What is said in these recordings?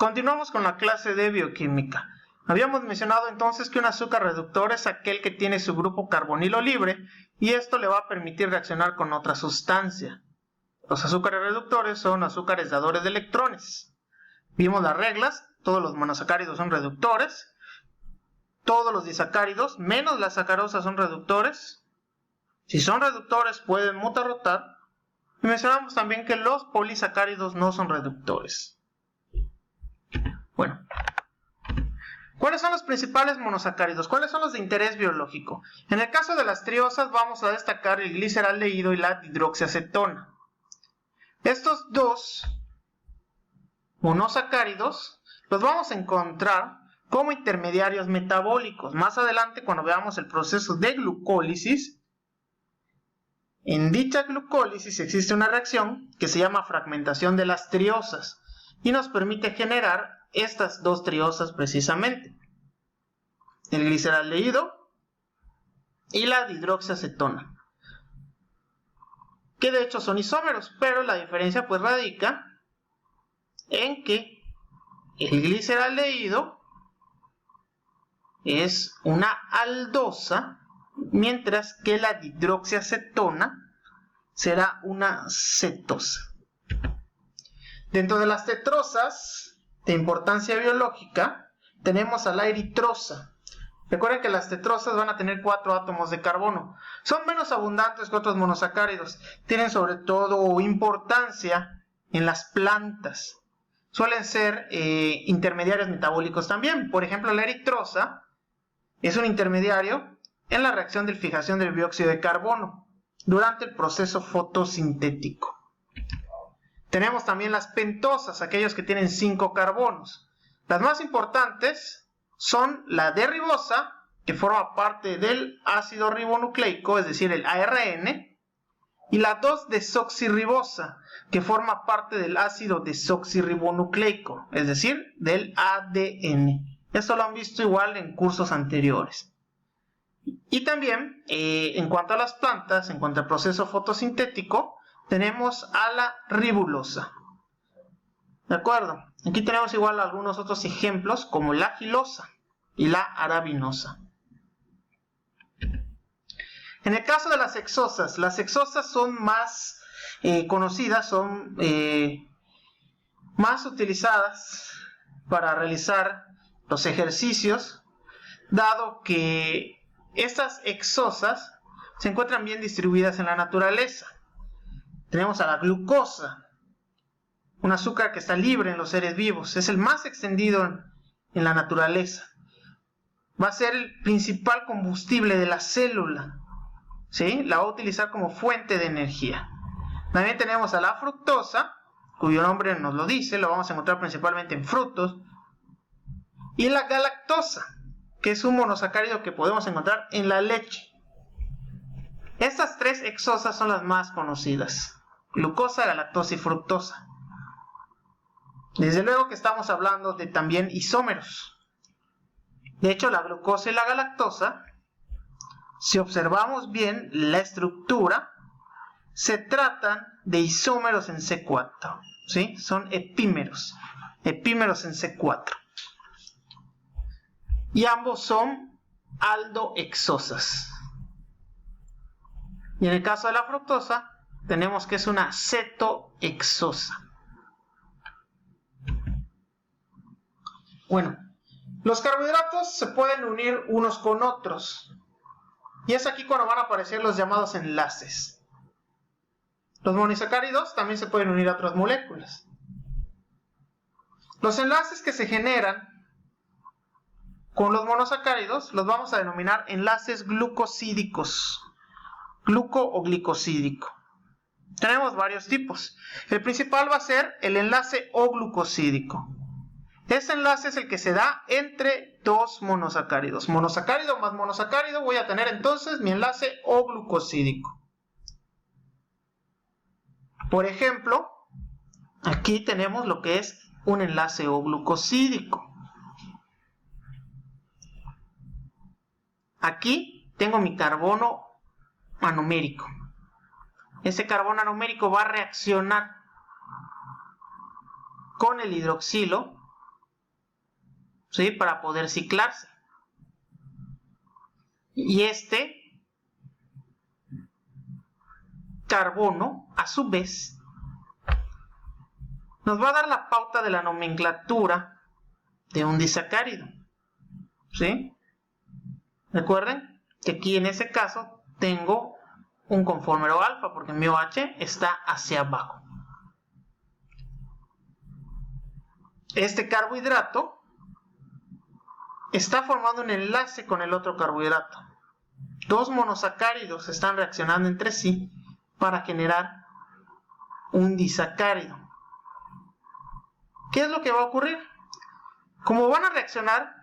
Continuamos con la clase de bioquímica. Habíamos mencionado entonces que un azúcar reductor es aquel que tiene su grupo carbonilo libre y esto le va a permitir reaccionar con otra sustancia. Los azúcares reductores son azúcares dadores de electrones. Vimos las reglas, todos los monosacáridos son reductores, todos los disacáridos menos la sacarosa son reductores. Si son reductores pueden mutarrotar. Y mencionamos también que los polisacáridos no son reductores. Bueno, ¿cuáles son los principales monosacáridos? ¿Cuáles son los de interés biológico? En el caso de las triosas vamos a destacar el gliceraldehído y la dihidroxiacetona. Estos dos monosacáridos los vamos a encontrar como intermediarios metabólicos. Más adelante, cuando veamos el proceso de glucólisis, en dicha glucólisis existe una reacción que se llama fragmentación de las triosas y nos permite generar estas dos triosas precisamente, el gliceraldehído y la dihidroxiacetona, que de hecho son isómeros, pero la diferencia pues radica en que el gliceraldehído es una aldosa, mientras que la dihidroxiacetona será una cetosa. Dentro de las tetrosas de importancia biológica tenemos a la eritrosa. Recuerden que las tetrosas van a tener 4 átomos de carbono. Son menos abundantes que otros monosacáridos. Tienen sobre todo importancia en las plantas. Suelen ser intermediarios metabólicos también. Por ejemplo, la eritrosa es un intermediario en la reacción de fijación del dióxido de carbono durante el proceso fotosintético. Tenemos también las pentosas, aquellos que tienen 5 carbonos. Las más importantes son la D-ribosa, que forma parte del ácido ribonucleico, es decir, el ARN, y la 2-desoxirribosa, que forma parte del ácido desoxirribonucleico, es decir, del ADN. Esto lo han visto igual en cursos anteriores. Y también, en cuanto a las plantas, en cuanto al proceso fotosintético, tenemos a la ribulosa. ¿De acuerdo? Aquí tenemos igual algunos otros ejemplos, como la filosa y la arabinosa. En el caso de las hexosas son más conocidas, son más utilizadas para realizar los ejercicios, dado que estas hexosas se encuentran bien distribuidas en la naturaleza. Tenemos a la glucosa, un azúcar que está libre en los seres vivos, es el más extendido en la naturaleza. Va a ser el principal combustible de la célula, ¿sí? La va a utilizar como fuente de energía. También tenemos a la fructosa, cuyo nombre nos lo dice, lo vamos a encontrar principalmente en frutos, y la galactosa, que es un monosacárido que podemos encontrar en la leche. Estas 3 hexosas son las más conocidas: glucosa, galactosa y fructosa. Desde luego que estamos hablando de también isómeros. De hecho, la glucosa y la galactosa, si observamos bien la estructura, se tratan de isómeros en C4, ¿sí? Son epímeros en C4. Y ambos son aldohexosas. Y en el caso de la fructosa, tenemos que es una cetohexosa. Bueno, los carbohidratos se pueden unir unos con otros. Y es aquí cuando van a aparecer los llamados enlaces. Los monosacáridos también se pueden unir a otras moléculas. Los enlaces que se generan con los monosacáridos los vamos a denominar enlaces glucosídicos. Gluco o glicosídico. Tenemos varios tipos. El principal va a ser el enlace O-glucosídico. Este enlace es el que se da entre dos monosacáridos. Monosacárido más monosacárido, voy a tener entonces mi enlace O-glucosídico. Por ejemplo, aquí tenemos lo que es un enlace O-glucosídico. Aquí tengo mi carbono anomérico. Ese carbono anomérico va a reaccionar con el hidroxilo ¿sí? Para poder ciclarse. Y este carbono, a su vez, nos va a dar la pauta de la nomenclatura de un disacárido, ¿sí? Recuerden que aquí en ese caso tengo un conformero alfa porque mi OH está hacia abajo. Este carbohidrato está formando un enlace con el otro carbohidrato. Dos monosacáridos están reaccionando entre sí para generar un disacárido. ¿Qué es lo que va a ocurrir? Como van a reaccionar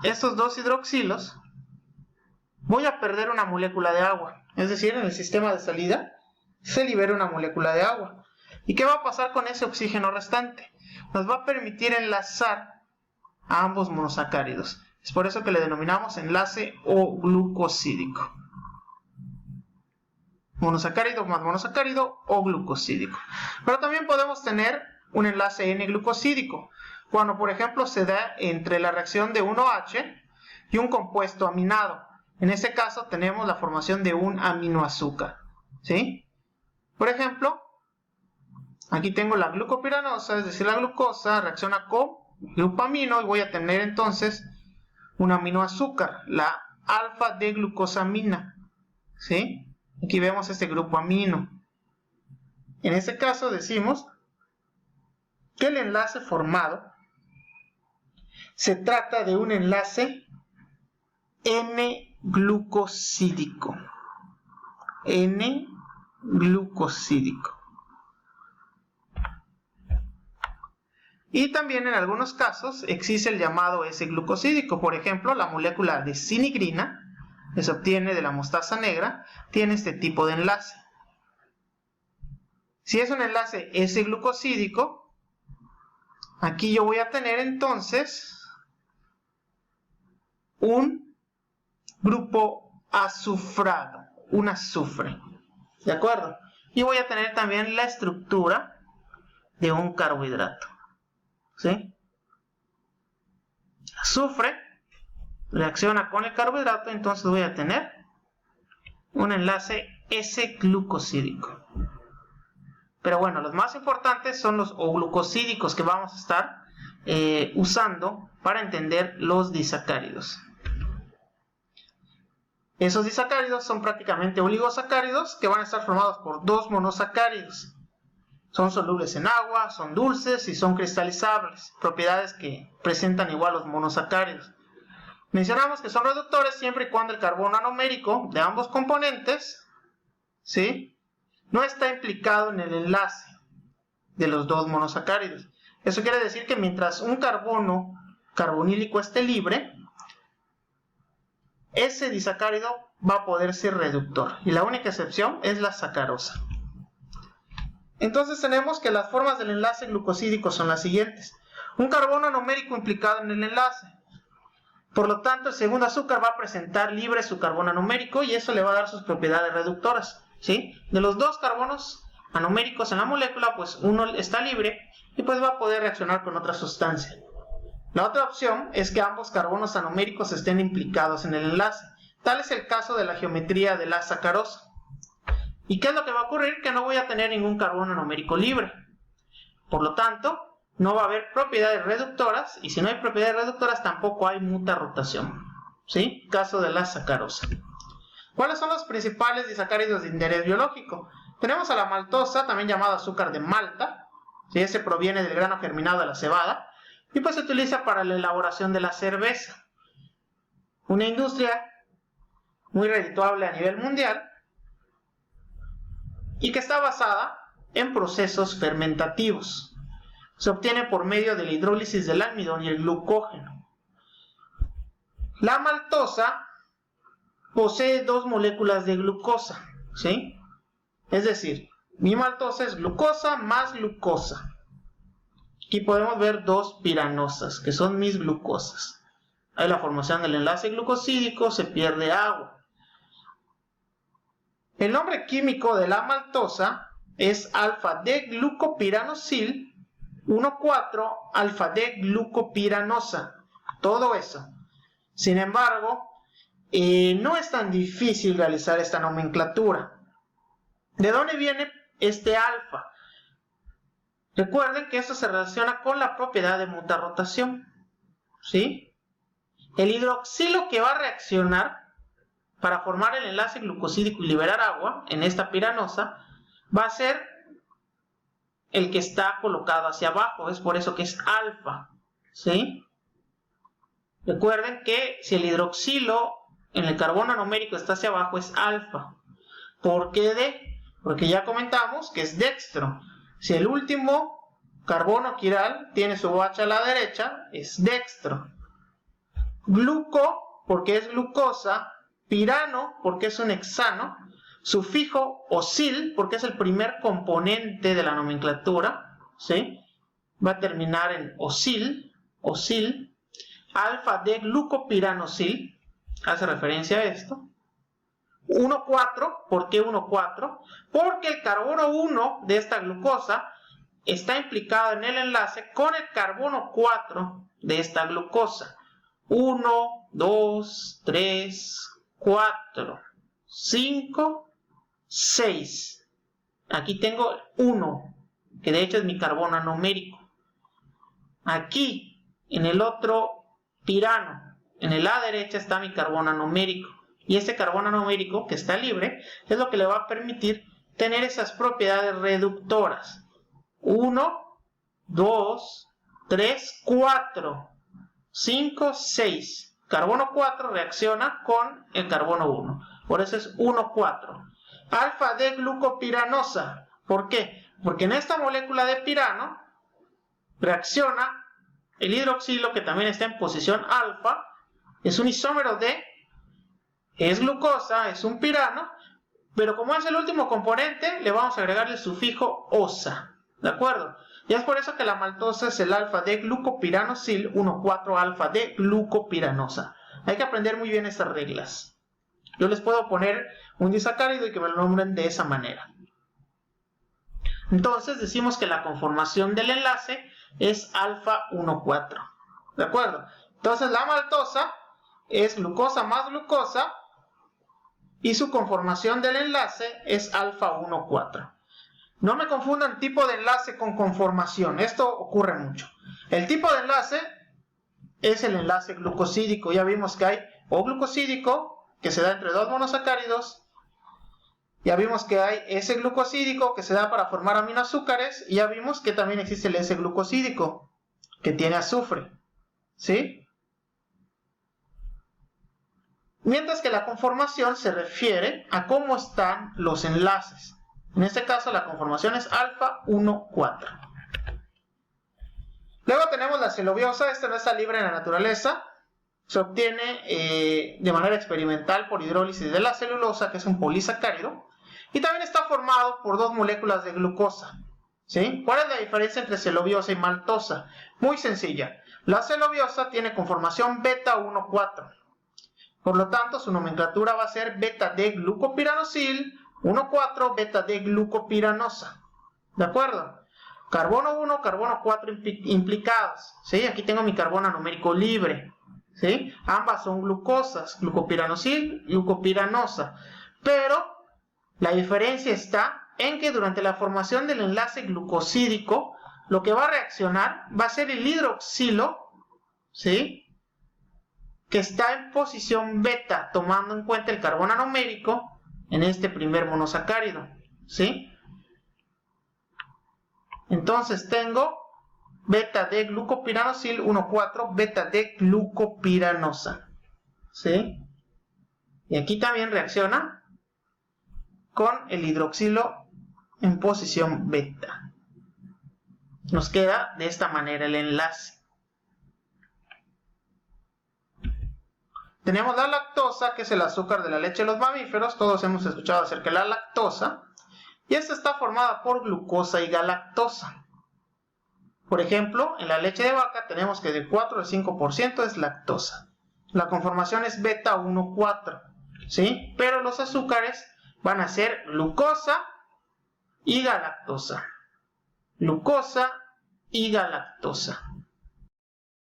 estos dos hidroxilos, voy a perder una molécula de agua. Es decir, en el sistema de salida se libera una molécula de agua. ¿Y qué va a pasar con ese oxígeno restante? Nos va a permitir enlazar a ambos monosacáridos. Es por eso que le denominamos enlace O-glucosídico. Monosacárido más monosacárido o glucosídico. Pero también podemos tener un enlace N-glucosídico, cuando por ejemplo se da entre la reacción de un OH y un compuesto aminado. En este caso tenemos la formación de un aminoazúcar, ¿sí? Por ejemplo, aquí tengo la glucopiranosa, es decir, la glucosa reacciona con glupamino y voy a tener entonces un aminoazúcar, la alfa-D-glucosamina, ¿sí? Aquí vemos este grupo amino. En este caso decimos que el enlace formado se trata de un enlace N-glucosídico. N-glucosídico. Y también en algunos casos existe el llamado S-glucosídico. Por ejemplo, la molécula de sinigrina, que se obtiene de la mostaza negra, tiene este tipo de enlace. Si es un enlace S-glucosídico, aquí yo voy a tener entonces un grupo azufrado, un azufre, ¿de acuerdo? Y voy a tener también la estructura de un carbohidrato, ¿sí? Azufre reacciona con el carbohidrato, entonces voy a tener un enlace S-glucosídico. Pero bueno, los más importantes son los O-glucosídicos que vamos a estar usando para entender los disacáridos. Esos disacáridos son prácticamente oligosacáridos que van a estar formados por dos monosacáridos. Son solubles en agua, son dulces y son cristalizables, propiedades que presentan igual los monosacáridos. Mencionamos que son reductores siempre y cuando el carbono anomérico de ambos componentes, ¿sí?, no está implicado en el enlace de los dos monosacáridos. Eso quiere decir que mientras un carbono carbonílico esté libre, ese disacárido va a poder ser reductor. Y la única excepción es la sacarosa. Entonces tenemos que las formas del enlace glucosídico son las siguientes. Un carbono anomérico implicado en el enlace. Por lo tanto, el segundo azúcar va a presentar libre su carbono anomérico y eso le va a dar sus propiedades reductoras, ¿sí? De los dos carbonos anoméricos en la molécula, pues uno está libre y pues va a poder reaccionar con otra sustancia. La otra opción es que ambos carbonos anoméricos estén implicados en el enlace. Tal es el caso de la geometría de la sacarosa. ¿Y qué es lo que va a ocurrir? Que no voy a tener ningún carbono anomérico libre. Por lo tanto, no va a haber propiedades reductoras, y si no hay propiedades reductoras tampoco hay mutarrotación, ¿sí? Caso de la sacarosa. ¿Cuáles son los principales disacáridos de interés biológico? Tenemos a la maltosa, también llamada azúcar de Malta, ¿sí? Ese proviene del grano germinado de la cebada, y pues se utiliza para la elaboración de la cerveza. Una industria muy redituable a nivel mundial, y que está basada en procesos fermentativos. Se obtiene por medio de la hidrólisis del almidón y el glucógeno. La maltosa posee dos moléculas de glucosa, ¿sí? Es decir, mi maltosa es glucosa más glucosa. Aquí podemos ver dos piranosas, que son mis glucosas. Hay la formación del enlace glucosídico, se pierde agua. El nombre químico de la maltosa es alfa-D-glucopiranosil 1,4 alfa-D-glucopiranosa. Todo eso. Sin embargo, no es tan difícil realizar esta nomenclatura. ¿De dónde viene este alfa? Recuerden que esto se relaciona con la propiedad de mutarrotación. ¿Sí? El hidroxilo que va a reaccionar para formar el enlace glucosídico y liberar agua en esta piranosa va a ser el que está colocado hacia abajo. Es por eso que es alfa. ¿Sí? Recuerden que si el hidroxilo en el carbono anomérico está hacia abajo es alfa. ¿Por qué D? Porque ya comentamos que es dextro. Si el último carbono quiral tiene su OH a la derecha, es dextro. Gluco, porque es glucosa. Pirano, porque es un hexano. Sufijo osil, porque es el primer componente de la nomenclatura. ¿Sí? Va a terminar en osil. Alfa-D-glucopiranosil, hace referencia a esto. 1,4, ¿por qué 1,4? Porque el carbono 1 de esta glucosa está implicado en el enlace con el carbono 4 de esta glucosa. 1, 2, 3, 4, 5, 6. Aquí tengo 1, que de hecho es mi carbono anomérico. Aquí, en el otro pirano, en el A derecha está mi carbono anomérico. Y este carbono anomérico, que está libre, es lo que le va a permitir tener esas propiedades reductoras. 1, 2, 3, 4, 5, 6. Carbono 4 reacciona con el carbono 1. Por eso es 1,4. Alfa-D-glucopiranosa. ¿Por qué? Porque en esta molécula de pirano reacciona el hidroxilo, que también está en posición alfa. Es un isómero de... es glucosa, es un pirano, pero como es el último componente, le vamos a agregar el sufijo osa, ¿de acuerdo? Y es por eso que la maltosa es el alfa-D-glucopiranosil 1,4 alfa-D-glucopiranosa. Hay que aprender muy bien estas reglas. Yo les puedo poner un disacárido y que me lo nombren de esa manera. Entonces decimos que la conformación del enlace es alfa 1,4, ¿de acuerdo? Entonces la maltosa es glucosa más glucosa y su conformación del enlace es alfa 1,4. No me confundan tipo de enlace con conformación, esto ocurre mucho. El tipo de enlace es el enlace glucosídico. Ya vimos que hay O glucosídico, que se da entre dos monosacáridos. Ya vimos que hay S-glucosídico, que se da para formar aminoazúcares. Y ya vimos que también existe el S-glucosídico, que tiene azufre. ¿Sí? Mientras que la conformación se refiere a cómo están los enlaces. En este caso la conformación es alfa 1,4. Luego tenemos la celobiosa. Esta no está libre en la naturaleza. Se obtiene de manera experimental por hidrólisis de la celulosa, que es un polisacárido. Y también está formado por dos moléculas de glucosa. ¿Sí? ¿Cuál es la diferencia entre celobiosa y maltosa? Muy sencilla. La celobiosa tiene conformación beta 1,4. Por lo tanto, su nomenclatura va a ser beta-D-glucopiranosil 1,4 beta-D-glucopiranosa. ¿De acuerdo? Carbono 1, carbono 4 implicados. ¿Sí? Aquí tengo mi carbono anomérico libre. ¿Sí? Ambas son glucosas, glucopiranosil, glucopiranosa. Pero la diferencia está en que durante la formación del enlace glucosídico, lo que va a reaccionar va a ser el hidroxilo, ¿sí?, que está en posición beta, tomando en cuenta el carbono anomérico en este primer monosacárido, ¿sí? Entonces tengo beta-D-glucopiranosil 1,4 beta-D-glucopiranosa, ¿sí? Y aquí también reacciona con el hidroxilo en posición beta. Nos queda de esta manera el enlace. Tenemos la lactosa, que es el azúcar de la leche de los mamíferos. Todos hemos escuchado acerca de la lactosa. Y esta está formada por glucosa y galactosa. Por ejemplo, en la leche de vaca tenemos que de 4 al 5% es lactosa. La conformación es beta 1,4, ¿sí? Pero los azúcares van a ser glucosa y galactosa. Glucosa y galactosa.